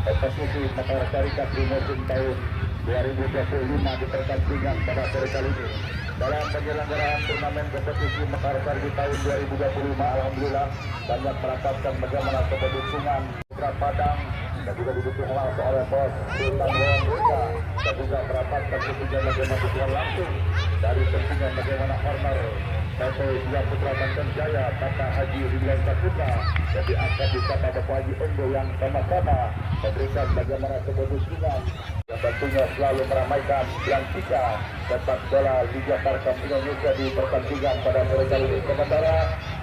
Kompetisi Mekarsari Kasih musim tahun 2025 di pertandingan pada sore kali ini. Dalam penyelenggaraan turnamen kompetisi Mekarsari di tahun 2025, alhamdulillah banyak mendapatkan bagaimana kedukungan Putra Padang dan juga didukung langsung oleh bos Sultan Wongga dan juga mendapatkan kedukungan bagaimana dukungan langsung dari tentunya bagaimana honor PT Dua Putra Banten Jaya, Bapak Haji Ridwan Saputra, yang diangkat di Bapak Haji Ondo yang sama-sama memberikan bagaimana kedukungan yang tentunya selalu meramaikan pelantikan sepak bola Liga Tarkam Indonesia di pertandingan pada sore kali ini. Sementara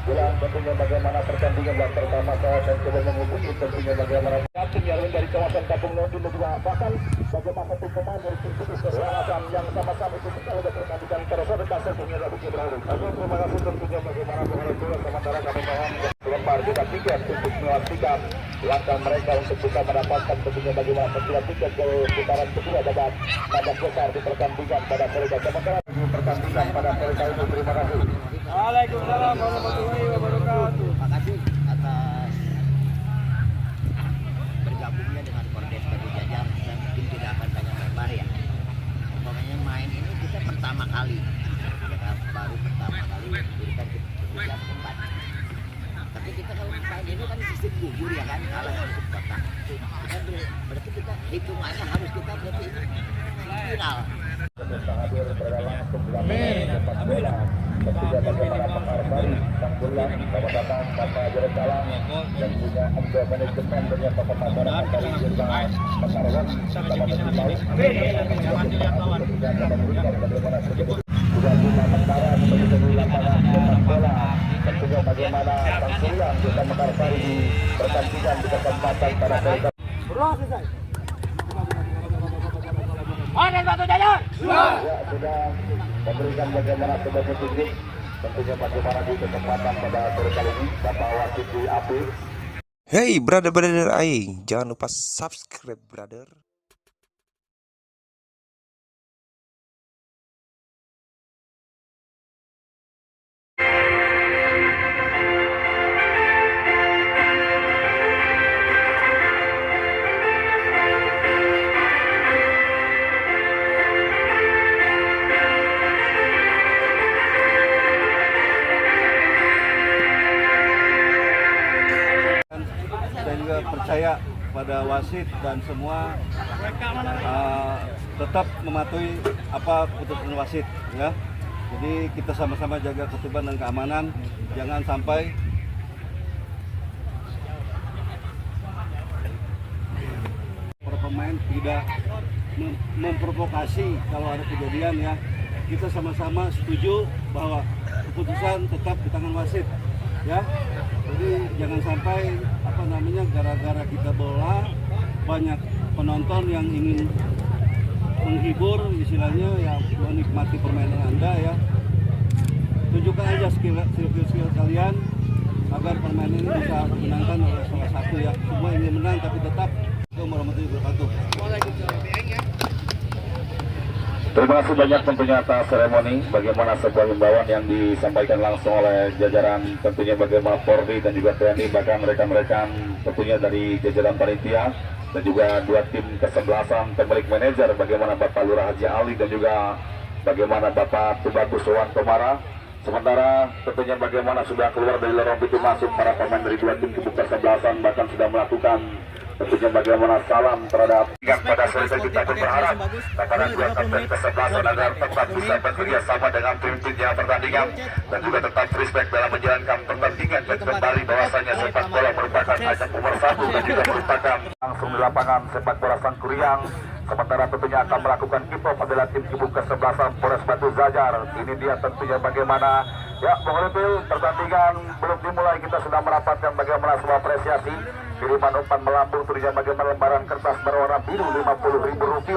bulan tentunya bagaimana pertandingan yang pertama kawasan coba menghubungi tentunya bagaimana tim yang dari kawasan Kampung Londi juga bahkan bagaimana tim pemain dari tim kawasan yang sama-sama ikut kalau pertandingan terus ada pasal punya Rabu Ibrahim. Terima kasih tentunya bagaimana pengaruh sementara kami mohon lembar kita tiket untuk memastikan langkah mereka untuk bisa mendapatkan tentunya bagaimana penjualan tiket ke putaran kedua babak besar di pertandingan pada sore kali. Sementara di pertandingan pada sore kali ini terima kasih. Waalaikumsalam warahmatullahi wabarakatuh. Terima kasih atas bergabungnya dengan Kordes Batu Jajar. Saya mungkin tidak akan banyak lebar ya. Pokoknya main ini kita pertama kali, ya, baru pertama kali diberikan keputusan tempat. Tapi kita kalau main ini kan sistem gugur ya kan, kalah untuk kotak. Berarti kita hitungannya harus kita berarti ini final. Hadir berdalam amin. Ketiga bagaimana Mekarsari, Sang Bulan, Bapak Datang, Bapak Jeresalam, dan juga Anda Manajemen dengan Bapak Masyarakat dari Jurga Mekarwan, Bapak Menteri juga Bima Mentara sebagai di lapangan sepak bola. Tentunya bagaimana Sang Bulan juga Mekarsari di pertandingan di kesempatan pada sore. Selesai. Kordes Batu Jajar. Ya, sudah memberikan bagaimana sebuah petunjuk tentunya bagaimana di kesempatan pada sore kali ini Bapak Wasit di AP. Hey brother aing, jangan lupa subscribe brother. Saya juga percaya pada wasit dan semua tetap mematuhi apa putusan wasit ya. Jadi kita sama-sama jaga ketertiban dan keamanan, jangan sampai para pemain tidak memprovokasi kalau ada kejadian ya. Kita sama-sama setuju bahwa keputusan tetap di tangan wasit ya. Jadi jangan sampai gara-gara kita bola banyak penonton yang ingin menghibur istilahnya ya, menikmati permainan Anda ya. Tunjukkan aja skill kalian agar permainan ini bisa dimenangkan oleh salah satu ya. Semua ingin menang tapi tetap warahmatullahi wabarakatuh. Terima kasih banyak tentunya atas seremoni bagaimana sebuah himbauan yang disampaikan langsung oleh jajaran tentunya bagaimana Polri dan juga TNI, bahkan rekan-rekan tentunya dari jajaran panitia dan juga dua tim kesebelasan pemilik manajer bagaimana Bapak Lurah Haji Ali dan juga bagaimana Bapak Tubagus Sowan Tomara. Sementara tentunya bagaimana sudah keluar dari lorong pintu masuk para pemain dari dua tim kubu kesebelasan, bahkan sudah melakukan tentunya bagaimana salam terhadap yang pada sore kita pun berharap kepada dua kapten kesebelasan agar tetap bisa bekerja sama dengan tim-timnya pertandingan dan juga tetap respect dalam menjalankan pertandingan dan kembali bahwasanya sepak bola merupakan ajang pemersatu dan juga merupakan langsung di lapangan sepak bola Sangkuriang. Sementara tentunya akan melakukan kick-off adalah tim kubu kesebelasan Polres Batu Jajar. Ini dia tentunya bagaimana ya mengurutil pertandingan belum dimulai, kita sudah mendapatkan bagaimana sebuah apresiasi kiriman umpan melambung tentunya bagaimana lembaran kertas berwarna biru Rp50.000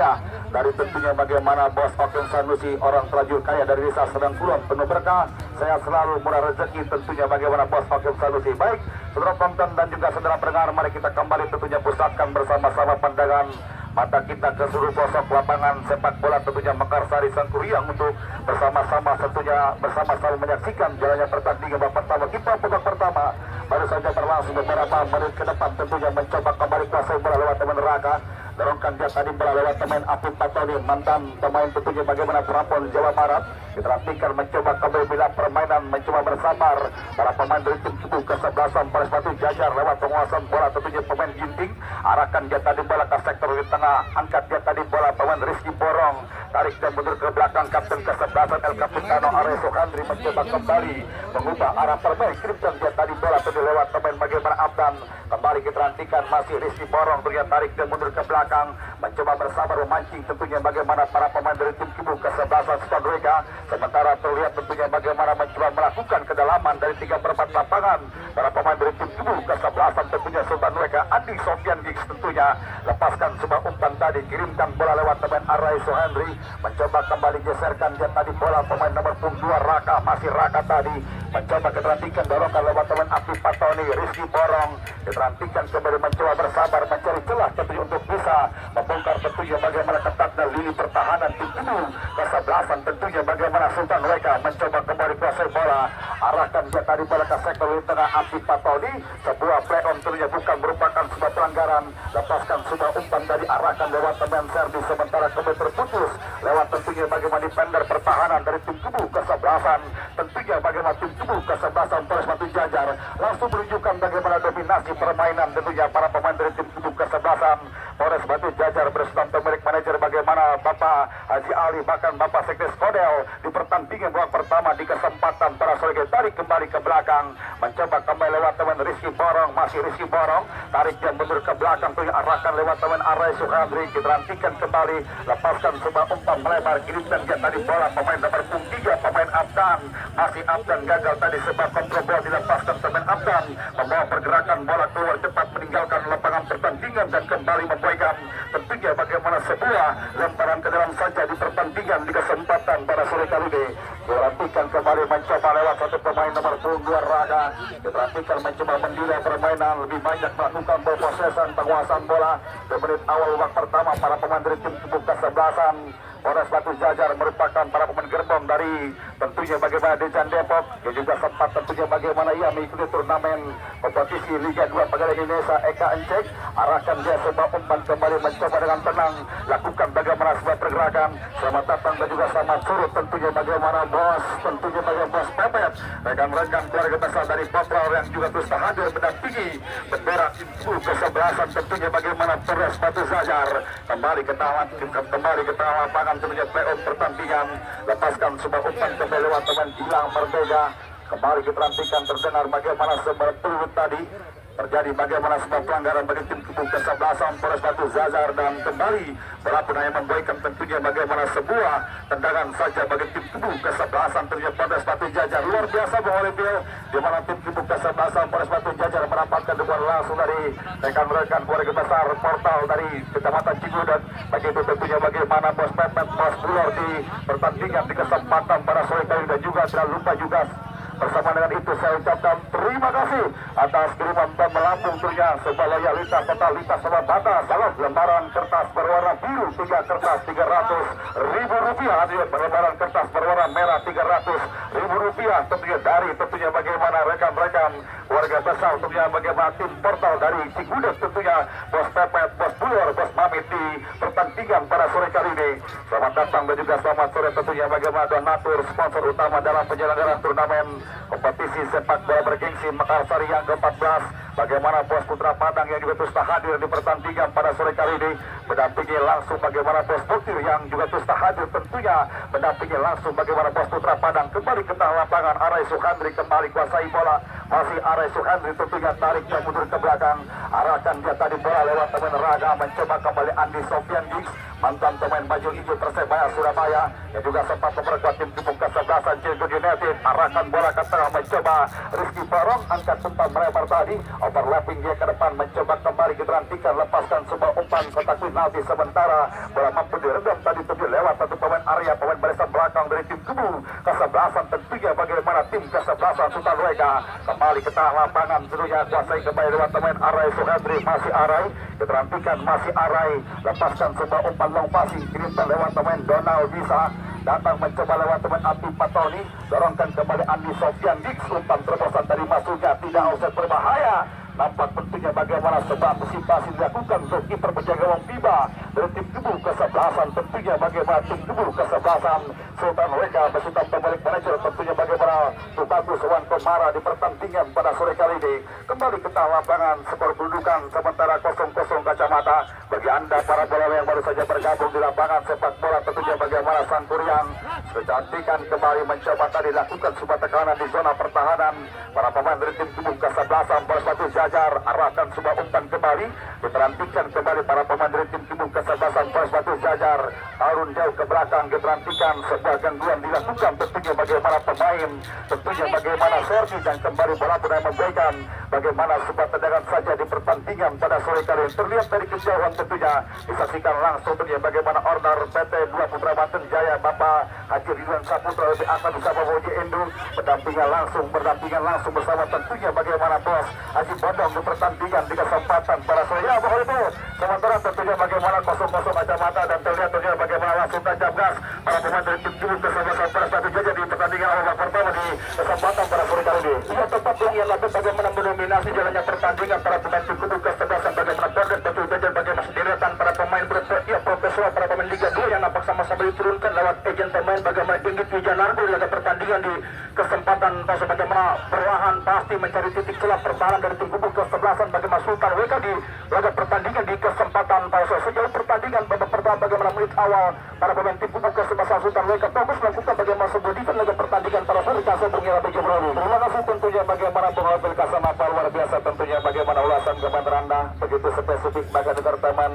dari tentunya bagaimana Bos Oken Sanusi, orang terlanjur kaya dari desa Sedang Kulon penuh berkah, saya selalu murah rezeki tentunya bagaimana Bos Oken Sanusi. Baik saudara penonton dan juga saudara pendengar, mari kita kembali tentunya pusatkan bersama-sama pandangan mata kita ke seluruh pelosok lapangan sepak bola tentunya Mekarsari Sangkuriang untuk bersama-sama tentunya bersama-sama menyaksikan jalannya pertandingan babak pertama. Kita babak pertama baru saja berlangsung beberapa menit ke depan, tentunya mencoba kembali kuasai bola lewat teman Raka. Dorongkan dia tadi bola lewat pemain Apip Patoni, mantan pemain tentunya bagaimana Prapon Jawa Barat. Diperhatikan mencoba kembali bila permainan, mencoba bersabar para pemain dari tim Kubu kesebelasan Polres Batu Jajar lewat penguasaan bola tentunya pemain Ginting. Arahkan dia tadi bola ke sektor di tengah, angkat dia tadi bola pemain Rizky Borong, tarik dan mundur ke belakang kapten kesebelasan El Capitano Areso Handri mencoba kembali mengubah arah permain, kirimkan dia tadi bola tadi lewat pemain bagaimana Abdan. Kembali kita nantikan masih Rizky Borong, terlihat tarik dan mundur ke belakang, mencoba bersabar memancing tentunya bagaimana para pemain dari tim Kubu kesebelasan Stadrega. Sementara terlihat tentunya bagaimana mencoba melakukan kedalaman dari 3/4 lapangan para pemain dari tim Kubu kesebelasan tentunya Sultan Mereka Andi Sofian Gigs tentunya lepaskan sebuah umpan tadi, kirimkan bola lewat pemain Araiso Henry, mencoba kembali geserkan dia tadi bola pemain nomor 2 Raka, masih Raka tadi mencoba keterhentikan, dorongkan lewat pemain Apip Patoni, Rizky Borong keterhentikan kembali mencoba bersabar mencari celah tentunya untuk bisa membongkar tentunya bagaimana ketatnya lini pertahanan tim Kubu kesebelasan tentunya bagaimana Sultan Weka mencoba kembali kuasai bola, arahkan dia tadi bola ke sektor di tengah Apip Patoni, sebuah play on tentunya bukan merupakan sebuah pelanggaran, lepaskan sebuah umpan dari arahkan lewat pemain Serdi, sementara kembali terputus lewat tentunya bagaimana defender pertahanan dari tim Kubu kesebelasan tentunya bagaimana tim Kubu kesebelasan Polres Batu Jajar langsung menunjukkan bagaimana dominasi permainan tentunya para pemain dari tim Kubu kesebelasan Polres Batu Jajar bersama pemilik manajer bagaimana Bapak Haji Ali bahkan Bapak Sekdes Kodel di pertandingan babak pertama di kesempatan para sore tarik kembali ke belakang, mencoba kembali lewat teman Rizky Borong, masih Rizky Borong tarik dan mundur ke belakang tuh arahkan lewat teman Arai Suhadri, diterantikan kembali, lepaskan sebuah umpan melebar, kirimkan dia tadi bola pemain nomor 3 pemain Abdan, masih Abdan gagal tadi sebab kontrol bola dilepaskan teman Abdan, membawa pergerakan bola keluar cepat meninggalkan lapangan pertandingan dan kembali memberikan tentunya bagaimana sebuah lemparan ke dalam saja di pertandingan di kesempatan pada sore kali ini. Diperhatikan kembali mencoba lewat satu pemain nomor 2 Raga, diperhatikan mencoba menilai permainan lebih banyak melakukan possession penguasaan bola di menit awal babak pertama para pemain dari tim Kubu kesebelasan Polres Batu Jajar merupakan para pemain gerbong dari tentunya bagaimana Dejan Depok yang juga sempat tentunya bagaimana ia mengikuti turnamen kompetisi Liga 2 Pegawai Indonesia Eka Encek, arahkan dia sebuah umpan kembali mencoba dengan tenang lakukan bagaimana sebuah pergerakan, selamat datang dan juga selamat surut tentunya bagaimana bos, tentunya bagaimana bos Pepet, rekan-rekan keluarga besar dari Poprol yang juga terus hadir mendampingi bendera tim Kubu kesebelasan tentunya bagaimana Polres Batu Jajar kembali ke tengah lapangan tentunya play-off pertandingan, lepaskan sebuah umpan kembali lewat teman Gilang Merdeka, kembali diterantikan terdengar bagaimana sebuah peluit tadi terjadi bagaimana sebuah pelanggaran bagi tim Kubu kesebelasan Polres Batu Jajar dan kembali berapun hanya membuahkan tentunya bagaimana sebuah tendangan saja bagi tim Kubu kesebelasan tentunya Polres Batu Jajar. Luar biasa Bang Olivia, di mana tim Kubu kesebelasan Polres Batu Jajar mendapatkan dukungan langsung dari rekan-rekan keluarga besar portal dari Kecamatan Cigudet, begitu tentunya bagaimana bos Pepet, bos Bulor di pertandingan di kesempatan pada sore kali dan juga tidak lupa juga bersama dengan itu saya ucapkan terima kasih atas kiriman dan melambung tentunya sebuah loyalitas totalitas sama batas salam lembaran kertas berwarna biru 3 kertas Rp300.000 hadir lembaran kertas berwarna merah Rp300.000 tentunya dari tentunya bagaimana rekan-rekan warga besar tentunya bagaimana tim portal dari Cigudet tentunya bos Pepet, bos Bulor, bos Mamit di pertandingan pada sore kali ini. Selamat datang dan juga selamat sore tentunya bagaimana donatur sponsor utama dalam penyelenggaraan turnamen kompetisi sepak bola bergengsi Mekarsari yang ke-14, bagaimana bos Putra Padang yang juga terus hadir di pertandingan pada sore kali ini, mendampingi langsung bagaimana bos Butir yang juga terus hadir tentunya mendampingi langsung bagaimana bos Putra Padang kembali ke tengah lapangan. Arai Suhandri kembali kuasai bola, masih Arai Suhandri tentunya tarik dan mundur ke belakang, arahkan dia tadi bola lewat teman Raga, mencoba kembali Andi Sofian Gigs, mantan pemain baju hijau Persebaya Surabaya yang juga sempat memperkuat tim Kubu kesebelasan Cilegon United, arahkan bola ke tengah mencoba Rizky Borong, angkat umpan melebar tadi, overlapping dia ke depan mencoba kembali diterantikan, lepaskan sebuah umpan kotak penalti, sementara bola mampu diredam tadi tujuh lewat satu pemain area pemain barisan belakang dari tim Kubu kesebelasan tentunya bagaimana tim kesebelasan Sultan Weka kembali ke tengah lapangan tentunya kuasai kembali lewat pemain Arai Suhadri, masih Arai diterantikan, masih Arai lepaskan sebuah umpan long passing kirimkan lewat pemain Donald bisa datang mencoba lewat teman Atif Patoni, dorongkan kembali Andi Sofian Dix, umpan terobosan dari masuknya tidak offside berbahaya. Nampak tentunya bagaimana sebab antisipasi dilakukan untuk kiper penjaga gawang FIBA dari tim Kebul kesebelasan. Tentunya bagaimana tim Kebul kesebelasan Sultan Weka beserta pemilik manajer tentunya bagaimana Tubagus Wan Komara di pertandingan pada sore kali ini. Kembali ke tengah lapangan skor kedudukan sementara 0-0 kacamata. Bagi anda para bola yang baru saja bergabung di lapangan sepak bola tentunya bagaimana Santurian kecantikan kembali mencoba tadi lakukan sebuah tekanan di zona pertahanan. Para pemain dari tim Kebul kesebelasan bersatu jajar arahkan sebuah umpan kembali diperantikan kembali para pemain dari tim Kebul kesebelasan bersatu jajar tarun jauh ke belakang diperantikan sebuah gangguan dilakukan tentunya bagaimana pemain tentunya bagaimana Sergi dan kembali bola pun memberikan bagaimana sebuah tendangan saja di pertandingan pada sore kali ini terlihat dari kejauhan tentunya disaksikan langsung tentunya bagaimana order PT 2 Putra Banten Jaya Bapak Haji Ridwan Saputra lebih akan bersama Boji Endu berdampingan langsung bersama tentunya bagaimana bos Haji Bodong di pertandingan di kesempatan pada sore ya bahwa itu sementara tentunya bagaimana 0-0 kacamata dan terlihat tentunya bagaimana langsung tajam gas para pemain dari tim Kebul kesebelasan pada satu jajar di pertandingan babak pertama di kesempatan pada sore kali ini. Ia tetap yang lalu bagaimana mendominasi jalannya pertandingan para pemain tim Kebul kesebelasan bagaimana Border betul jajar bagaimana deretan para pemain profesional para pemain Liga 2 yang nampak sama-sama diturunkan lewat agen pemain bagaimana Inggit Wijanardo laga pertandingan di kesempatan pas bagaimana perlahan pasti mencari titik celah pertahanan dari tim Kebul kesebelasan bagaimana Sultan Weka di laga pertandingan di kesempatan pas sejauh pertandingan babak pertama bagaimana menit awal para pemain tim Kebul kesebelasan Sultan Weka fokus melakukan bagaimana sebuah defense laga pertandingan para Serika Sobung yang lebih jauh. Terima kasih tentunya bagaimana Bung Kasama luar biasa tentunya bagaimana ulasan komentar Anda begitu spesifik bagi negara teman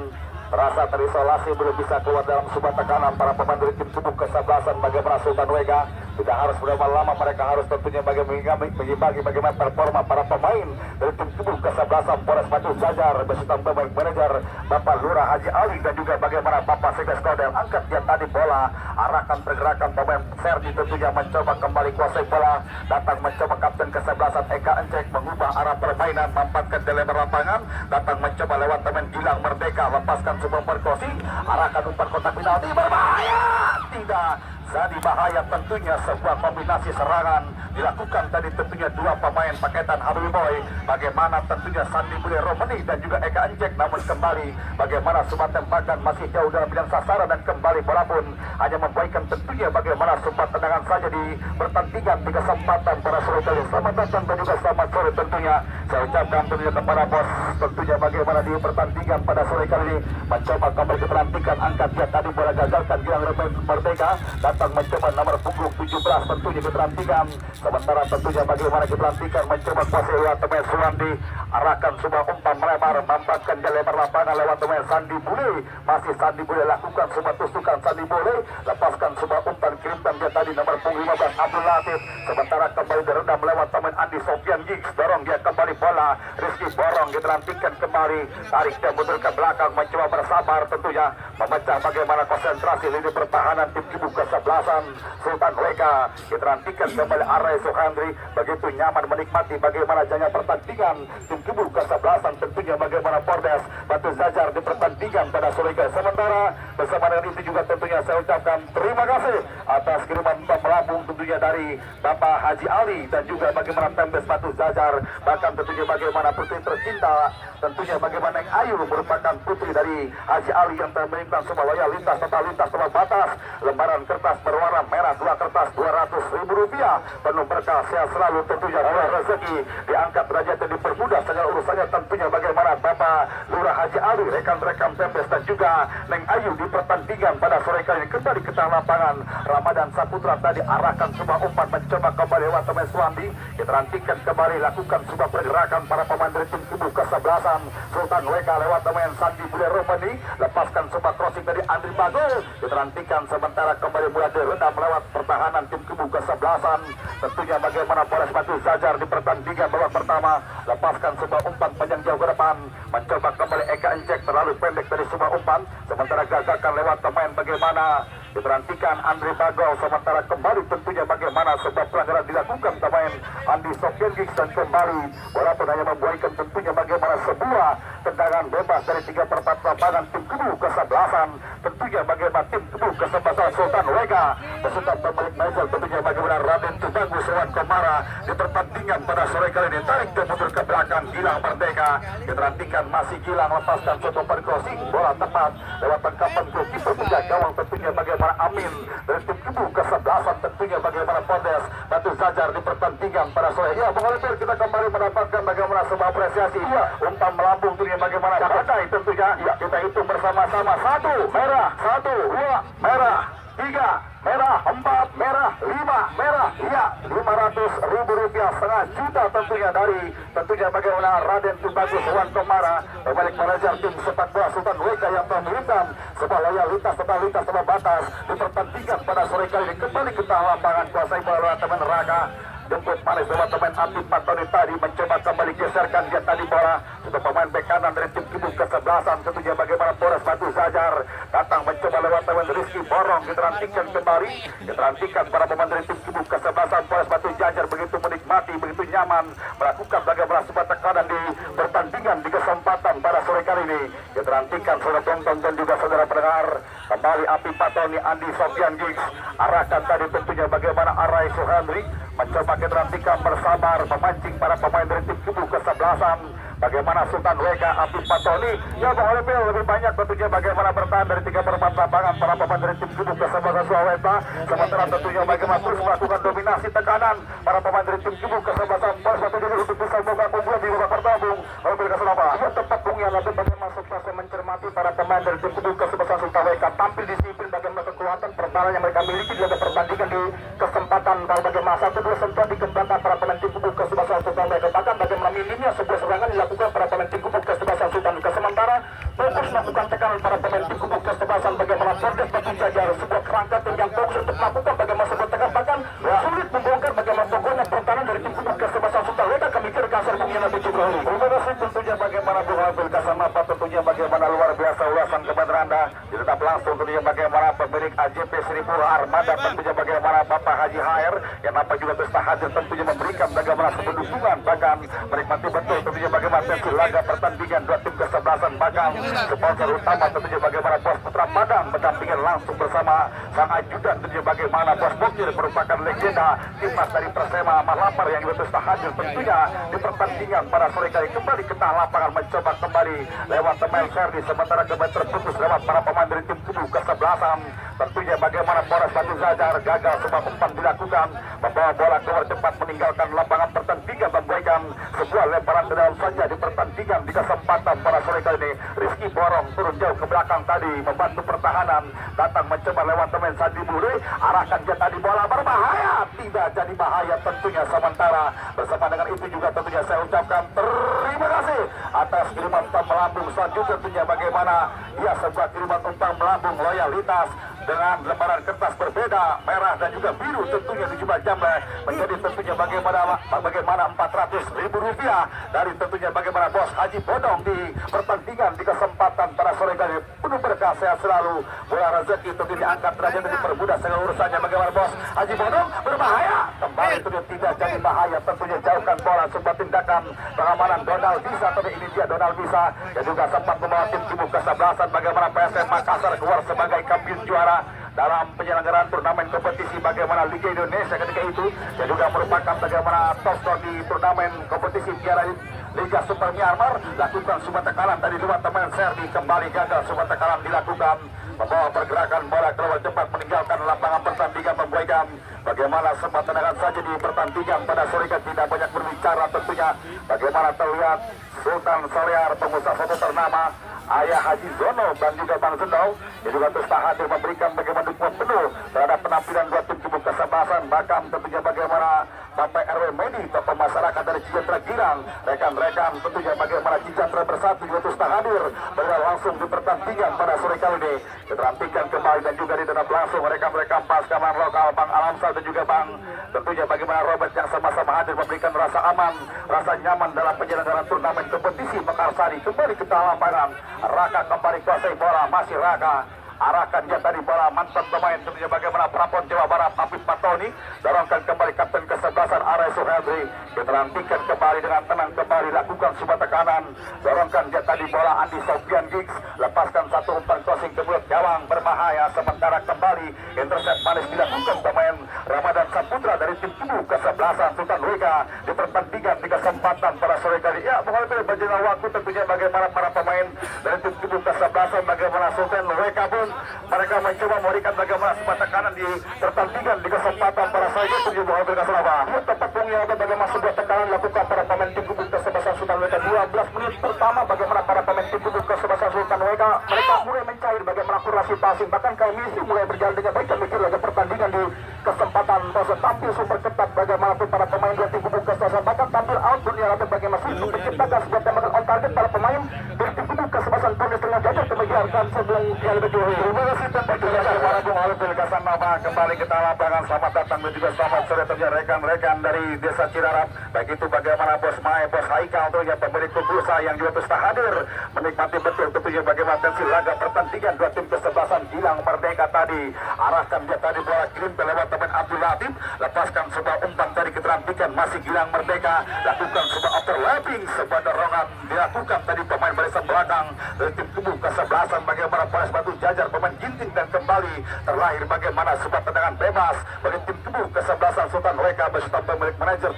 merasa terisolasi belum bisa keluar dalam sebuah tekanan para pemain dari tim Kebul kesebelasan bagaimana Sultan Weka tidak harus berapa lama mereka harus tentunya bagi bagaimana performa para pemain dari tim Kebul kesebelasan Polres Batu Jajar beserta pemain manajer Bapak Lurah Haji Ali dan juga bagaimana Bapak Sekdes Kodel angkat dia tadi bola arahkan pergerakan pemain Sergi tentunya mencoba kembali kuasai bola datang mencoba kapten kesebelasan Eka Encek mengubah arah permainan mampatkan di lebar lapangan datang mencoba lewat teman Gilang Merdeka lepaskan sebuah perkosi arahkan umpan kotak penalti berbahaya tidak jadi bahaya tentunya sebuah kombinasi serangan dilakukan tadi tentunya dua pemain paketan Habib Boy bagaimana tentunya Sandi Bule Romani dan juga Eka Encek namun kembali bagaimana sebuah tembakan masih jauh dalam bidang sasaran dan kembali bola pun hanya membuahkan tentunya bagaimana sebuah tendangan saja di pertandingan di kesempatan pada sore kali. Selamat datang dan juga selamat sore tentunya saya ucapkan tentunya kepada bos tentunya bagaimana di pertandingan pada sore kali ini mencoba kembali diperhatikan angkat dia tadi bola gagalkan Gilang Merdeka datang mencoba nomor punggung 17 tentunya diperhatikan sementara tentunya bagaimana diperhatikan mencoba kuasai lewat teman Suwandi arahkan sebuah umpan melebar mampatkan di lebar lapangan lewat teman Sandi Bule masih Sandi Bule lakukan sebuah tusukan Sandi Bule lepaskan sebuah umpan kirimkan dia tadi nomor punggung 15 Abdul Latif sementara kembali direndam lewat teman Andi Sofian Giggs dorong dia kembali bola Rizky Borong diperhatikan kembali tarik dia mundur ke belakang mencoba bersabar tentunya memecah bagaimana konsentrasi lini pertahanan tim Kebul kesebelasan Sultan Weka diperhatikan kembali Arai Suhandri begitu nyaman menikmati bagaimana jaya pertandingan tim Kebul kesebelasan tentunya bagaimana Polres Batu Jajar di pertandingan pada sore kali. Sementara bersama dengan itu juga tentunya saya ucapkan terima kasih atas kiriman melambung tentunya dari Bapak Haji Ali dan juga bagaimana Pembes Batu Jajar bahkan tentunya bagaimana putri tercinta tentunya bagaimana yang Ayu merupakan putri dari Haji Ali yang termeningkan sebuah loyalitas total lintas telah batas lembaran kertas berwarna merah 2 kertas Rp200.000 penuh berkah sehat selalu tentunya buah rezeki diangkat derajat dan dipermudah segala urusannya tentunya bagaimana Bapak Lurah Haji Ali rekan-rekan Pembes dan juga Neng Ayu di pertandingan pada sore kali ini kembali ke tengah lapangan Ramadan Saputra tadi arahkan sebuah umpan mencoba kembali lewat teman Suwandi diterantikan kembali lakukan sebuah pergerakan para pemain dari tim Kebul kesebelasan Sultan Weka lewat teman Sandi Bule Romani lepaskan sebuah crossing dari Andri Bagol diterantikan sementara kembali mulai direndam lewat pertahanan tim Kebul kesebelasan tentunya bagaimana Polres Batu Jajar di pertandingan babak pertama lepaskan sebuah umpan panjang jauh ke depan mencoba kembali Eka Encek terlalu pendek dari sebuah umpan sementara gagalkan lewat pemain bagaimana diberhentikan Andre Bagol, sementara kembali tentunya bagaimana sebuah pelanggaran dilakukan pemain Andi Sofian Giggs, dan kembali walaupun hanya membuahkan tentunya bagaimana sebuah tendangan bebas dari 3/4 lapangan tim kubu kesebelasan, tentunya bagaimana tim kubu kesebelasan Sultan Wega beserta pemilik Michael, tentunya bagaimana Raden Tubagus Sewan Komara di pertandingan pada sore kali ini. Tarik dan mundur ke belakang, Gilang Merdeka diperhatikan, masih Gilang lepaskan satu crossing, bola tepat lewat tangkapan goalkeeper penjaga gawang, tentunya bagaimana Amin dari tim kubu kesebelasan, tentunya bagaimana Pondes Batu Zajar di pertandingan pada sore. Ya, mengalir kita kembali mendapatkan bagaimana sebuah apresiasi. Ya, umpan melambung tentunya bagaimana badai, tentunya ya, kita hitung bersama-sama. 1 merah, 1 2 merah, 3 merah, 4 merah, 5 merah. Ya, 500.000 rupiah, setengah juta tentunya dari tentunya bagaimana Raden Tubagus Sewan Komara, pemilik manajer tim sepak bola Sultan Wega yang telah memberikan sebuah loyalitas totalitas tanpa batas di pertandingan pada sore kali ini. Kembali ke lapangan kuasai bola teman Raka, jemput manis lewat teman Ati Patoni tadi mencoba kembali geserkan dia tadi bola untuk pemain bek kanan dari tim kubu kesebelasan, tentunya bagaimana Boris Batu Zajar datang mencoba lewat teman Rizky Borong, diterantikan kembali, diterantikan para pemain dari tim kubu kesebelasan. Boris Batu Zajar begitu menikmati, begitu nyaman melakukan bagaimana sebuah tekanan di pertandingan di kesempatan pada sore kali ini. Diterantikan saudara tonton dan juga saudara pendengar, kembali Ati Patoni Andi Sofian Giggs arahkan tadi tentunya bagaimana Arai Suhendri mencoba keterantikan bersabar memancing para pemain dari tim kubu kesebelasan. Bagaimana Sultan Wega, Ati Patoni ya Bang Olipil lebih banyak tentunya bagaimana bertahan dari 3/4 lapangan para pemain dari tim kubu kesebelasan Sulawesi, sementara tentunya bagaimana terus melakukan dominasi tekanan para pemain dari tim kubu kesebelasan. Boris Batu Zajar untuk bisa membuka keunggulan di babak pertama. Olipil Kasunapa ya tepat Bung yang nanti bagaimana suksesnya mencermati para pemain dari tim kubu kesebelasan Sultan Wega tampil disiplin, bagaimana kekuatan pertahanan yang mereka miliki di dalam pertandingan di kesempatan kalau bagaimana 1-2 sentuhan dikembangkan para pemain tim kubu kesebelasan Sultan Wega, bahkan bagaimana minimnya sebuah serangan dilakukan para pemain tim kubu kesebelasan Sultan Wega, sementara fokus melakukan tekanan para pemain tim kubu kesebelasan bagaimana Pondes Batu Zajar sebuah kerangka tim yang fokus untuk melakukan bagaimana sebuah tekanan, bahkan sulit membongkar bagaimana pokoknya pertahanan dari tim kubu kesebelasan Sultan Wega. Kami kira kasar Bung Yana Bicukroli. Terima kasih tentunya bagaimana Bung Olipil Kasunapa, tentunya bagaimana luar biasa ulasan kepada Anda. Tetap langsung tentunya bagaimana pemilik AJP Seribu Armada, tentunya bagaimana Bapak Haji HR yang nampak juga terus hadir tentunya memberikan bagaimana sepenuhan, bahkan menikmati betul tentunya bagaimana tensi laga pertandingan dua tim kesebelasan, bahkan sponsor utama tentunya bagaimana Bos Putra Padang mendampingi langsung bersama sang ajudan tentunya bagaimana Bos Bokir merupakan legenda timnas dari Persema Malapar yang juga terus hadir tentunya di pertandingan pada sore kali. Kembali ke tengah lapangan mencoba kembali lewat Temel Ferdi, sementara kembali terputus lewat para pemain dari tim kubu kesebelasan. Tentunya bagaimana Boris Batu Zajar gagal sebuah umpan dilakukan, membawa bola keluar cepat meninggalkan lapangan pertandingan, memberikan sebuah lemparan ke dalam saja di pertandingan di kesempatan pada sore kali ini. Rizky Borong turun jauh ke belakang tadi membantu pertahanan, datang mencoba lewat teman Sandi Bure, arahkan dia tadi bola berbahaya, tidak jadi bahaya tentunya. Sementara bersama dengan itu juga tentunya saya ucapkan terima kasih atas kiriman umpan melambung selanjutnya tentunya bagaimana ya sebuah kiriman umpan melambung loyalitas dengan lembaran kertas berbeda merah dan juga biru tentunya di jumlah jamnya menjadi tentunya bagaimana 400.000 rupiah dari tentunya bagaimana Bos Haji Bodong di pertandingan di kesempatan pada sore kali. Penuh berkah, sehat selalu, bola rezeki tentunya diangkat derajat dan dipermudah segala urusannya. Bagaimana Bos Haji Bodong berbahaya kembali tentunya tidak jadi bahaya, tentunya jauhkan bola, sebuah tindakan pengamanan Donald Bisa, tapi ini dia Donald Bisa yang juga sempat membawa tim kubu kesebelasan bagaimana PSM Makassar keluar sebagai kampion juara dalam penyelenggaraan turnamen kompetisi bagaimana Liga Indonesia ketika itu, dan juga merupakan bagaimana top skor di turnamen kompetisi Piala Liga Super Myanmar. Lakukan sebuah tekanan tadi dua teman Serdi, kembali gagal sebuah tekanan dilakukan, membawa pergerakan bola keluar cepat meninggalkan lapangan pertandingan, membuatkan bagaimana sempat tendangan saja di pertandingan pada sore kali. Tidak banyak berbicara tentunya bagaimana terlihat Sultan Solear, pengusaha foto ternama, Ayah Haji Zono dan juga Bang Zendau yang juga terus hadir memberikan bagaimana dukungan penuh terhadap penampilan dua tim kubu kesebelasan, bahkan tentunya bagaimana Bapak RW Medi, tokoh masyarakat dari Cijantra Girang, rekan-rekan tentunya bagaimana Cijantra Bersatu juga terus hadir berada langsung di pertandingan pada sore kali ini. Diterampikan kembali dan juga ditetap langsung rekan-rekan paskaman lokal Bang Alamsal dan juga Bang tentunya bagaimana Robert yang sama-sama hadir memberikan rasa aman, rasa nyaman dalam penyelenggaraan turnamen kompetisi Mekarsari. Kembali ke tengah lapangan, Raka kembali kuasai bola, masih Raka arahkan dia tadi bola mantan pemain tentunya bagaimana Prapon Jawa Barat Afif Patoni, dorongkan kembali kapten kesebelasan Ares Suhadri, diterantikan kembali dengan tenang kembali, lakukan sebuah tekanan, dorongkan dia tadi bola Andi Sofian Giggs, lepaskan satu umpan crossing ke mulut gawang berbahaya, sementara kembali intercept manis dilakukan pemain Ramadan Saputra dari tim tubuh kesebelasan Sultan Weka di pertandingan di kesempatan pada sore kali. Ya, menghadapi berjalan waktu tentunya bagaimana para pemain dari tim tubuh kesebelasan bagaimana Sultan Weka pun mereka mencoba memberikan bagaimana sebuah tekanan di pertandingan di kesempatan pada sore kali tujuh menghadapi Surabaya. Tepat punya bagaimana sebuah tekanan dilakukan para pemain tim tubuh kesebelasan Sultan Weka 12 menit pertama bagaimana para pemain tim tubuh kesebelasan Sultan Weka mereka mulai mencair bagaimana kurasi passing, bahkan kami mulai berjalan dengan baik dan mikir lagi pertandingan di kesempatan fase tampil super ketat bagaimana pun para pemain dari tim tubuh kesebelasan bahkan tampil out dunia atau bagaimana untuk menciptakan sebuah tembakan on target para pemain dari tim tubuh kesebelasan Pondes Tengah Jajar kemenyiarkan sebelum yang lebih dulu. Terima kasih tentunya para Bung Alvin Kasanova kembali kita lapangan. Selamat datang dan juga selamat sore tentunya rekan-rekan dari Desa Cirarap, baik itu bagaimana Bos Mae, Bos Haikal tentunya pemilik Kubusa yang juga terus hadir menikmati betul tentunya bagaimana tensi laga pertandingan dua tim kesebelasan Gilang Merdeka tadi. Arahkan dia tadi bola kirim ke lewat teman Abdul Latif, lepaskan sebuah umpan tadi keterampikan masih Gilang Merdeka, lakukan sebuah overlapping, sebuah dorongan dilakukan tadi pemain barisan belakang dari tim tubuh kesebelasan bagaimana Polres Batu Jajar pemain Ginting dan kembali terlahir bagaimana sebuah tendangan bebas bagi tim tubuh kesebelasan Sultan Weka beserta pemilik manajer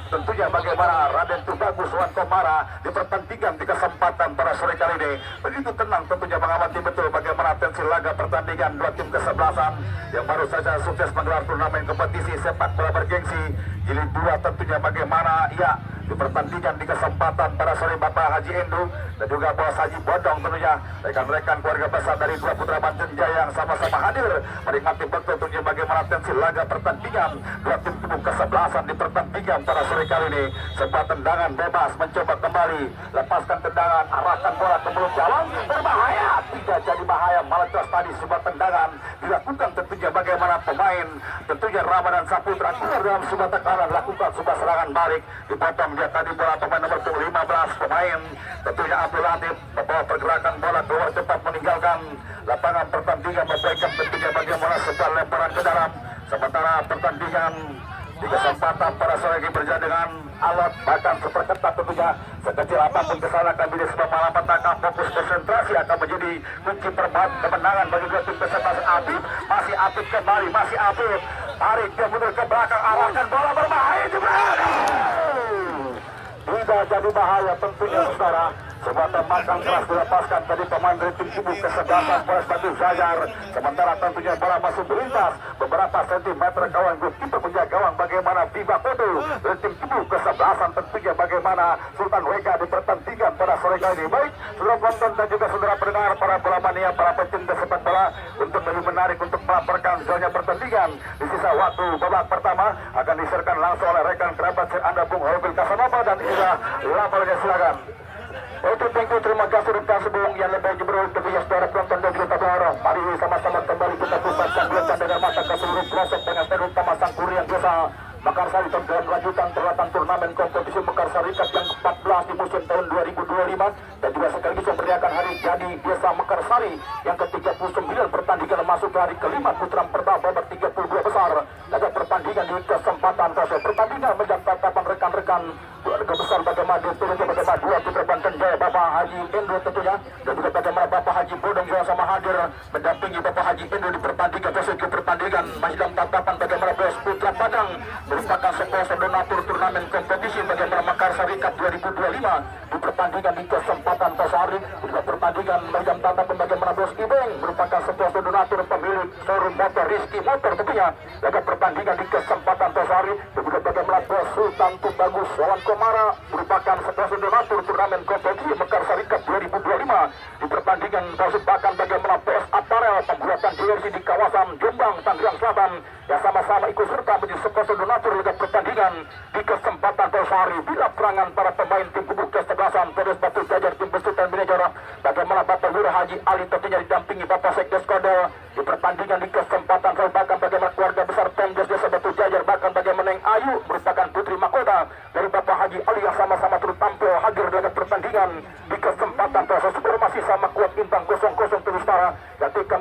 tentunya bagaimana Raden Tubagus Wan Komara di pertandingan di kesempatan pada sore kali ini begitu tenang tentunya mengamati betul bagaimana tensi laga pertandingan dua tim kesebelasan yang baru saja sukses menggelar turnamen kompetisi sepak bola bergengsi jilid 2 tentunya bagaimana ya di pertandingan di kesempatan pada sore Bapak Haji Endu dan juga Bos Haji Bodong tentunya rekan-rekan keluarga besar dari dua putra Banten Jaya yang sama-sama hadir menikmati betul tentunya bagaimana tensi laga pertandingan dua tim tubuh kesebelasan di pertandingan pada sore kali ini. Sebuah tendangan bebas mencoba kembali, lepaskan tendangan, arahkan bola ke mulut gawang berbahaya, tidak jadi bahaya malah jelas tadi sebuah tendangan dilakukan tentunya bagaimana pemain tentunya Ramadan Saputra keluar dalam sebuah tekanan lakukan sebuah serangan balik dipotong dia tadi bola pemain nomor 15 pemain tentunya Abdul Latif membawa pergerakan bola keluar cepat meninggalkan lapangan pertandingan memberikan tentunya bagaimana sebuah lemparan ke dalam sementara pertandingan di kesempatan para sore ini berjalan dengan alat bahkan super ketat tentunya sekecil apapun kesalahan kami di sebuah malapetaka fokus konsentrasi akan menjadi kunci kemenangan bagi dua tim kesebelasan. Afif masih Afif kembali masih Afif tarik dia mundur ke belakang arahkan bola berbahaya jebret tidak jadi bahaya tentunya saudara. Sebuah tembakan keras dilepaskan dari pemain dari tim tubuh kesebelasan Polres Batu Jajar. Sementara tentunya bola masuk melintas beberapa sentimeter kawan goalkeeper penjaga gawang bagaimana Viva Foto dari tim tubuh kesebelasan tentunya bagaimana Sultan Weka di pertandingan pada sore kali ini. Baik, saudara penonton dan juga saudara pendengar para bola mania, para pecinta sepak bola untuk lebih menarik untuk melaporkan jalannya pertandingan di sisa waktu babak pertama akan diserahkan langsung oleh rekan kerabat Anda Bung Alvin Kasanova dan inilah laporannya silakan. Oke, thank you, terima kasih rekan sebelum yang lebih jebrol tentunya saudara penonton dan juga saudara. Mari sama-sama kembali kita pusatkan gelombang dengan mata ke seluruh pelosok dengan stand utama Sangkuri yang biasa Mekarsari dalam lanjutan perhelatan turnamen kompetisi Mekarsari Cup yang ke-14 di musim tahun 2025 dan juga sekaligus memeriahkan hari jadi Desa Mekarsari yang ke-39 pertandingan masuk ke hari kelima putaran pertama babak 32 besar. Laga pertandingan di kesempatan proses pertandingan menjadi tatapan rekan-rekan keluarga besar bagaimana diturunkan bagaimana dua putra Banten Jaya Bapak Haji Endro tentunya dan juga bagaimana Bapak Haji Bodong juga sama hadir mendampingi Bapak Haji Endro di pertandingan proses pertandingan masih dalam tatapan bagaimana Bos Putra Padang merupakan sponsor donatur turnamen kompetisi bagaimana Mekarsari Cup 2025 di pertandingan di kesempatan Tosari juga pertandingan dalam tatapan bagaimana Bos Ibeng merupakan sponsor donatur pemilik showroom motor Rizky Motor tentunya laga pertandingan di kesempatan Tosari dan juga bagaimana Bos Sultan Tubagus Wan Komara merupakan sponsor donatur turnamen kompetisi Mekarsari Cup 2025 di pertandingan tersebut bahkan bagaimana PS Apparel pembuatan jersey di kawasan Jombang Tangerang Selatan yang sama-sama ikut serta menjadi sponsor donatur laga pertandingan di kesempatan Tosari bila perangan para pemain tim tubuh kesebelasan Polres Batu Jajar tim besutan manajer bagaimana Bapak Lurah Haji Ali tentunya didampingi Bapak Sekdes Kodel di pertandingan di kesempatan bahkan bagaimana keluarga besar Pemdes Desa Batu Jajar bahkan bagaimana Neng Ayu merupakan putri mahkota dari Bapak Haji Ali yang sama-sama turut tampil hadir dalam pertandingan di kesempatan proses skor masih sama kuat bintang 0-0 terus Tara. Gantikan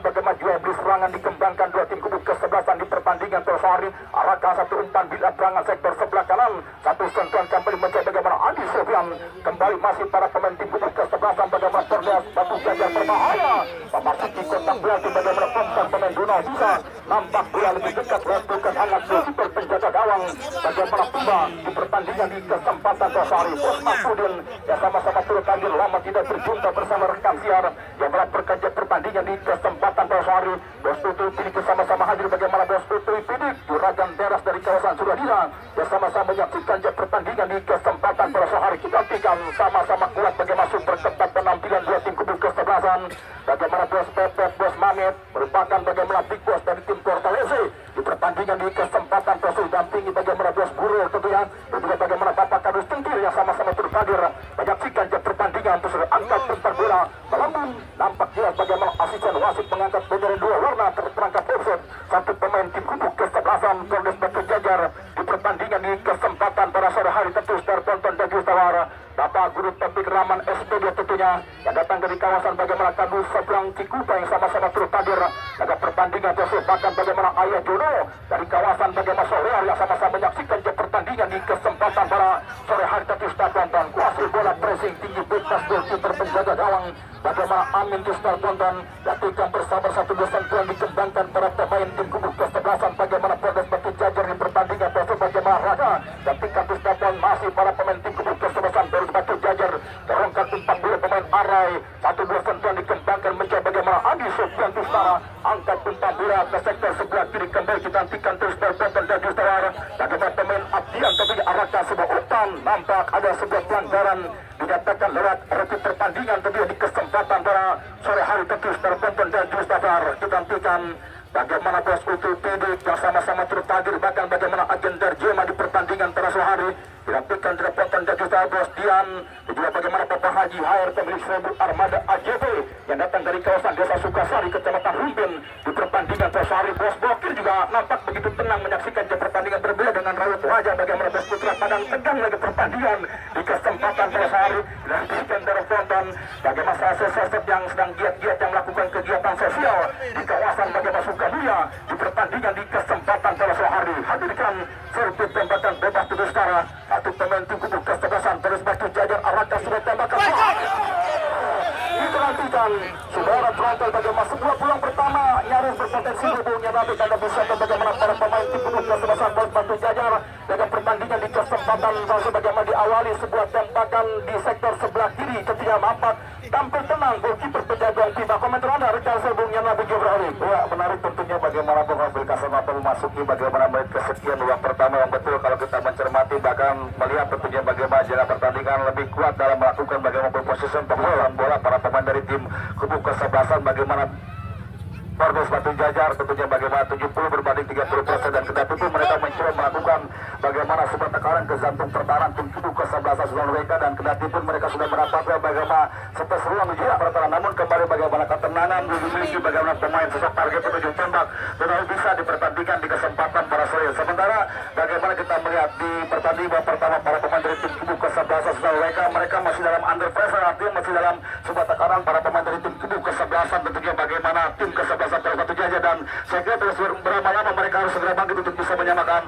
bola memasuki kotak penalti bagaimana pemain Donald bisa nampak bola lebih dekat bukan hangat kiper penjaga gawang bagaimana tiba di pertandingan di kesempatan Tosari Bos Mahmudin yang sama-sama turut hadir lama tidak berjumpa bersama rekan siar yang melaporkan pertandingan di kesempatan Tosari. Bos Tutui Pidik sama-sama hadir bagaimana Bos Tutui Pidik juragan teras dari kawasan Suradina yang sama-sama menyaksikan pertandingan di kesempatan Tosari. Kita nantikan sama-sama kuat bagaimana super ketat penampilan dua tim kubu kesebelasan bagaimana Bos Pepet Bos Mamit merupakan bagaimana big boss dari tim Fortaleza di pertandingan di kesempatan Tosari dampingi bagaimana Bos Guru tentunya dan juga bagaimana Bapak Kadus Tingkir yang sama-sama turut hadir menyaksikan pertandingan Tosari angkat tentang bola melambung nampak jelas bagaimana asisten wasit mengangkat bendera dua warna terperangkap offset satu pemain tim kubu kesebelasan Polres Batu Jajar di pertandingan di kesempatan pada sore hari tentu tertonton dan justawara Bapak Guru Topik Rahman SPD tentunya yang datang dari kawasan bagaimana Kadus seberang Cikupa yang sama-sama turut hadir pada pertandingan tersebut bahkan bagaimana Ayah Jono dari kawasan bagaimana Sorear yang sama-sama menyaksikan pertandingan di kesempatan pada sore hari tentu tertonton kuasai bola pressing tinggi bebas goalkeeper penjaga gawang bagaimana Amin Tustar Bondan latihan bersama satu dua sentuhan dikembangkan para pemain tim kubu kesebelasan bagaimana Polres Batu Jajar di pertandingan tersebut bagaimana Raga latihan Tustar Bondan masih para pemain tim kubu kesebelasan Polres Batu Jajar terangkat tempat bola pemain Arai satu dua sentuhan dikembangkan mencoba bagaimana Adi Sofian Tustara angkat tempat bola ke sektor sebelah kiri kembali kita nantikan Tustar Bondan dan Tustara bagaimana pemain Abdian tapi arahkan sebuah umpan nampak ada sebuah pelanggaran dikatakan lewat rekit pertandingan tentunya di kesempatan pada sore hari tentu tertonton dan Justafar kita nantikan bagaimana Bos Utu Pidik yang sama-sama turut hadir bahkan bagaimana agenda Jema di pertandingan pada sore hari dilakukan terponton dan Justafar Bos Dian dan juga bagaimana Bapak Haji Hair pemilik Seribu Armada AJB yang datang dari kawasan Desa Sukasari Kecamatan Rumpin di pertandingan pada sore hari Bos Bokir juga nampak begitu tenang menyaksikan pertandingan berbeda dengan rawat wajah bagaimana Bos Putra Padang tegang lagi pertandingan di kesempatan pada sore hari dilakukan terponton bagaimana sosok yang sedang giat-giat yang melakukan kegiatan sosial di kawasan bagaimana Sukamulia di pertandingan di kesempatan pada sore hari hadirkan sirkuit tembakan bebas tujuh setara satu pemain tim kubu kesebelasan Polres Batu Jajar arahkan sebuah tembakan diperhatikan saudara terakhir bagaimana sebuah pulang pertama nyaris berpotensi hubungnya nanti anda bisa bagaimana para pemain tim kubu kesebelasan Polres Batu Jajar dengan pertandingan di kesempatan bagaimana diawali sebuah tembakan di sektor sebelah kiri ketika mampat tampil tenang goalkeeper penjaga tiba komentar anda rekan sebelumnya Nabi Jobrali ya menarik tentunya bagaimana pengambil Kasamato memasuki bagaimana menit kesekian babak pertama yang betul kalau kita mencermati bahkan melihat tentunya bagaimana jalan pertandingan lebih kuat dalam melakukan bagaimana berposisi pengelolaan bola para pemain dari tim kubu kesebelasan bagaimana Polres Batu Jajar tentunya bagaimana 70 berbanding 30% dan kedati itu mereka mencoba melakukan bagaimana sebuah tekanan ke jantung pertahanan tim kubu kesebelasan sudah mereka dan kedati pun mereka sudah mendapatkan bagaimana setes ruang menuju pertahanan namun kembali bagaimana ketenangan dimiliki bagaimana pemain sosok target menuju tembak dan bisa dipertandingkan di kesempatan para sore sementara bagaimana kita melihat di pertandingan pertama para pemain dari tim kubu kesebelasan sudah mereka masih dalam under pressure artinya masih dalam sebuah tekanan para pemain dari tim kubu kesebelasan tentunya bagaimana tim kesebelasan Polres Batu Jajar dan saya kira terus berlama-lama mereka harus segera bangkit untuk bisa menyamakan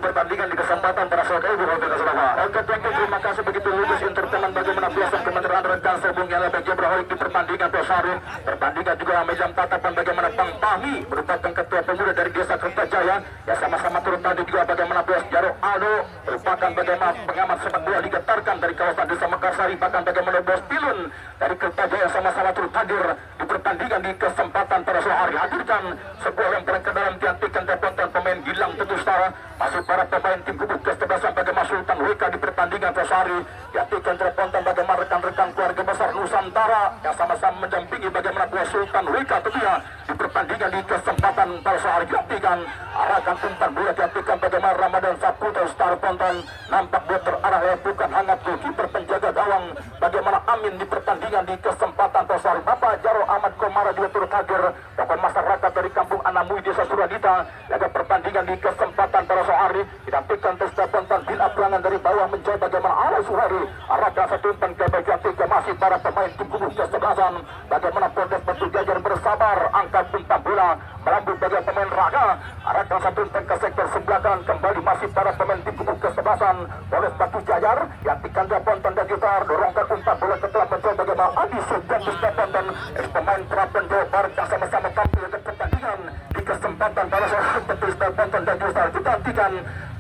pertandingan di kesempatan para sore ibu oke terima kasih begitu lulus entertainment bagaimana biasa kementerian rekan sebelum yang lebih jebroholik di pertandingan Tosari pertandingan juga meja tatapan bagaimana Bang Pami merupakan ketua pemuda dari Desa Kertajaya yang sama-sama turut hadir juga bagaimana Bos Jaro Aldo merupakan bagaimana pengamat sepak bola digetarkan dari kawasan Desa Mekarsari bahkan bagaimana Bos Pilun dari Kertajaya sama-sama turut hadir di pertandingan di kesempatan pada sore hari hadirkan sebuah yang berangkat dalam diantikan terponton pemain Gilang Teguh Setara masuk para pemain tim kubu kesebelasan bagaimana Sultan WK di pertandingan pada sore hari diantikan terponton bagaimana rekan-rekan keluarga besar Nusantara yang sama-sama mendampingi bagaimana buah Sultan WK tentunya di pertandingan di kesempatan pada sore hari diantikan arahkan umpan bola diantikan bagaimana Ramadan Saputra Star Ponton nampak bola terarah bukan hangat kiper penjaga gawang bagaimana Amin di pertandingan di kesempatan pada sore hari Bapak Jaro Ahmad Komara juga turut hadir tokoh masyarakat dari Kampung Anamui Desa Suradita laga pertandingan di kesempatan pada sore hari didampingkan Testa Ponton bila perangan dari bawah mencoba bagaimana arah Suhari arahkan satu umpan ke bagian tiga masih para pemain tim kubu kesebelasan bagaimana Polres Batu Jajar bersabar angkat umpan bola melambung bagian pemain Raga. Arahkan satu ke sektor sebelah kanan, kembali masih para pemain tim kubu kesebelasan Polres Batu Jajar. Yang Tikanda Ponton dan Gitar dorongkan umpan bola ke telah mencoba bagaimana Adi Sultan Ponton, pemain terapan Jawa Barat yang sama-sama tampil ke pertandingan di kesempatan para seorang Ponton dan Gitar. Kita nantikan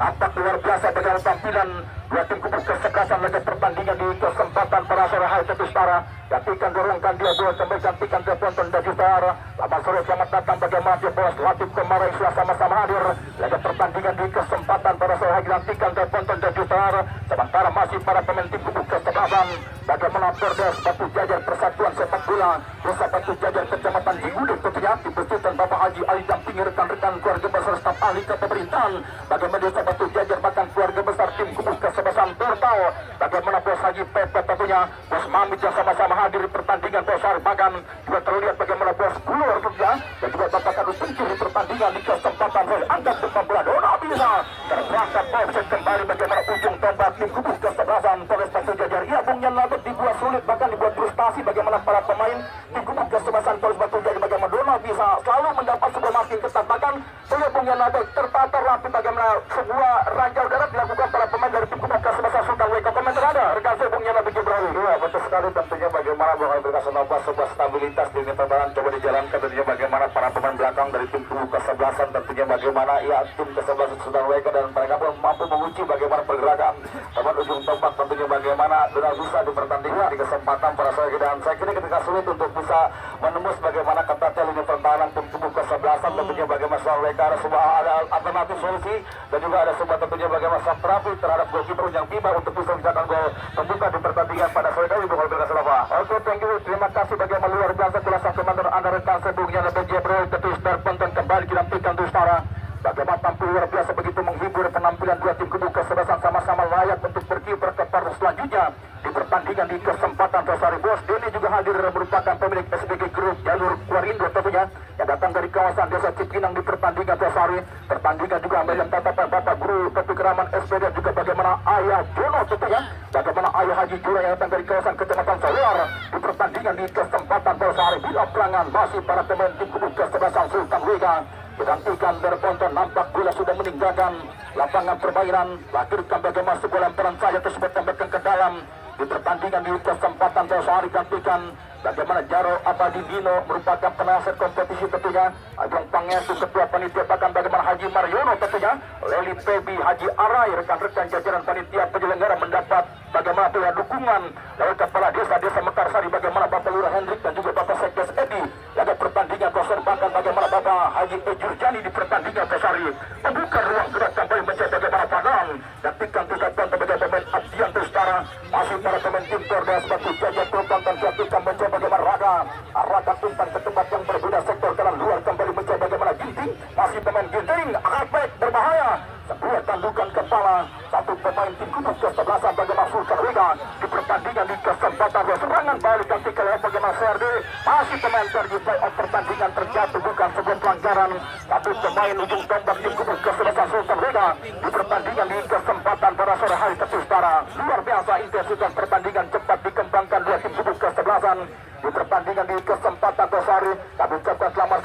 tampak luar biasa bagaimana tampilan dua tim kubu kesebelasan laga pertandingan di kesempatan para sore hari Tetustara. Gantikan dorongkan dia bola kembali gantikan ke Ponton dan Gitar. Selamat sore, selamat datang bagaimana dia bola Latif kemarin sudah sama-sama hadir laga pertandingan di kesempatan para sore hari gantikan ke Ponton dan Gitar. Sementara masih para pemain tim kubu kesebelasan bagaimana Polres Batu Jajar Persatuan Sepak Bola Desa Batu Jajar Kecamatan Cigudeg tentunya dibersihkan Bapak Haji Ali dampingi rekan-rekan keluarga besar staf ahli kepemerintahan bagaimana Desa Batu Jajar bahkan keluarga besar tim kubu kesebelasan Portal bagaimana Bos Haji Pepe tentunya Bos Mamit yang sama-sama hadir di pertandingan Bos Hari bahkan juga terlihat bagaimana Bos Gulur tentunya dan juga Bapak Kadus Pencur di pertandingan di kesempatan Roy angkat bersama bola Dona bisa terberangkat offset kembali bagaimana ujung tombak tim kubu kesebelasan Polres Batu Jajar. Ia Bung Yan Labet dibuat sulit bahkan dibuat frustasi bagaimana para pemain tim kubu kesebelasan Polres Batu Jajar bagaimana Dona bisa selalu mendapat sebuah makin ketat bahkan oleh Bung Yan Labet tertata rapi bagaimana sebuah ranjau darat dilakukan para pemain dari tim kubu kesebelasan Sultan WK. Komentar ada rekan saya Bung Yan Labet Jibril. Ya betul sekali tentunya bagaimana bakal berkasih nafas sebuah stabilitas di lini pertahanan coba dijalankan tentunya bagaimana para pemain belakang dari tim kubu kesebelasan tentunya bagaimana ya tim kesebelasan Sultan WK dan mereka pun mampu menguji bagaimana pergerakan teman ujung tombak tentunya bagaimana Donald bisa di pertandingan di kesempatan para sore dan saya kira ketika sulit untuk bisa menembus bagaimana ketatnya lini pertahanan tim kubu kesebelasan tentunya bagaimana Sultan WK ada sebuah ada alternatif solusi dan juga ada sebuah tentunya bagaimana soft terapi terhadap goalkeeper yang tiba untuk bisa mencetak gol pembuka di pertandingan pada sore ini bakal berkasih nafas. Oke, thank you, terima kasih bagaimana luar biasa kuasa komandan anda rekan saya Bung Yan Labet Jibril Tetustara Ponton kembali dilampirkan Tetustara. Bagaimana tampil luar biasa begitu menghibur penampilan dua tim kubu kesebelasan sama-sama layak untuk berkibar ke partai selanjutnya di pertandingan di kesempatan Tosari. Bos Denny juga hadir merupakan pemilik SBG Group jalur Kuarindo tentunya yang datang dari kawasan Desa Cipinang di pertandingan Tosari. Pertandingan juga melihat tatapan Bapak Guru Ketua Keraman SPD juga bagaimana Ayah Jono tentunya bagaimana Ayah Haji Jura yang datang dari kawasan Kecamatan Sawar di pertandingan di kesempatan Tosari. Bila perangan masih para pemain tim kubu kesebelasan Sultan Wega digantikan dari Ponton nampak bola sudah meninggalkan lapangan permainan lahirkan bagaimana sebuah lemparan saja tersebut tambahkan ke dalam di pertandingan di kesempatan Tosari gantikan bagaimana Jaro Abadi Dino merupakan penasihat kompetisi tentunya Ajang Pangestu Ketua Panitia bahkan bagaimana Haji Mariono tentunya Leli Pebi Haji Arai rekan-rekan jajaran panitia penyelenggara mendapat bagaimana pula dukungan dari kepala desa Mekarsari bagaimana Bapak Lurah Hendrik dan juga Bapak Sekdes Edi pada pertandingan Tosari bahkan bagaimana Bapak Haji Ejurjani di pertandingan Tosari membuka ruang gerak kembali menjadi bagaimana Padang gantikan juga bagaimana pemain Abdian Tetustara masih para pemain tim Polres Batu Jajar Tonton gantikan mencoba bagaimana Raga umpan ke tempat yang berbeda sektor kanan luar kembali mencoba bagaimana Ginting masih pemain Ginting back berbahaya sebuah tandukan kepala satu pemain tim kubu kesebelasan bagaimana Sultan Wega di pertandingan di kesempatan serangan balik gantikan oleh bagaimana CRD masih pemain Sergi playoff pertandingan terjatuh bukan sebuah pelanggaran satu pemain ujung tombak tim kubu kesebelasan Sultan Wega di pertandingan di kesempatan pada sore hari Tetustara. Luar biasa intensitas pertandingan cepat dikembangkan dua tim kubu kesebelasan di pertandingan di kesempatan Tosari. Kami ucapkan selamat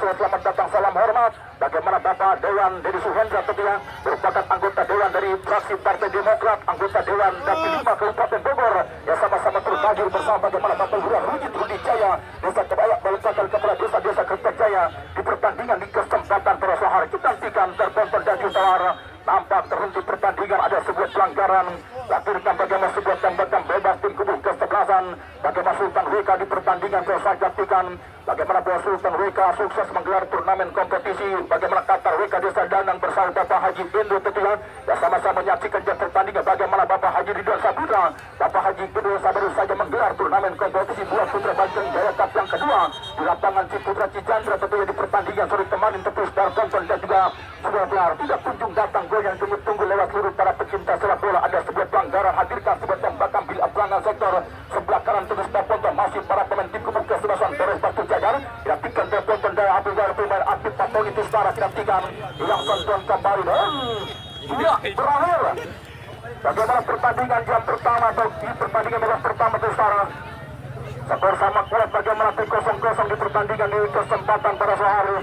datang salam hormat bagaimana Bapak Dewan Dedi Suhendra tentunya merupakan anggota Dewan dari fraksi Partai Demokrat anggota Dewan Dapil 5 Kabupaten Bogor yang sama-sama terhadir bersama bagaimana Bapak Lurah Rudi Jaya Desa Kebayak merupakan kepala desa Kertajaya di pertandingan di kesempatan pada hari kita nantikan terponton dan Jutawar nampak terhenti pertandingan ada sebuah pelanggaran lahirkan bagaimana sebuah tembakan bebas tim kubu kesebelasan bagaimana Sultan WK di pertandingan selesai gantikan bagaimana Bos Sultan WK sukses menggelar turnamen kompetisi bagaimana Qatar WK Desa Danang bersama Bapak Haji Indo tentunya yang sama-sama menyaksikan jam pertandingan bagaimana Bapak Haji Ridwan Saputra Bapak Haji Indo baru saja menggelar turnamen kompetisi buat putra Banten Jaya Cup yang kedua di lapangan Ciputra Cijandra tentunya di pertandingan sore kemarin terus tonton dan juga sebuah gelar tidak kunjung datang gol yang tunggu lewat seluruh para pecinta sepak bola ada sebuah pelanggaran hadirkan sebuah tembakan bil perangan sektor sebelah kanan terus tonton masih para pemain tim kubu kesebelasan Polres Batu Jajar dilakukan tonton dari Abdul pemain aktif Patong itu setara dilakukan yang tonton kembali dan sudah berakhir bagaimana pertandingan jam pertama atau di pertandingan babak pertama itu setara skor sama kuat bagaimana 0-0 di pertandingan di kesempatan pada sore hari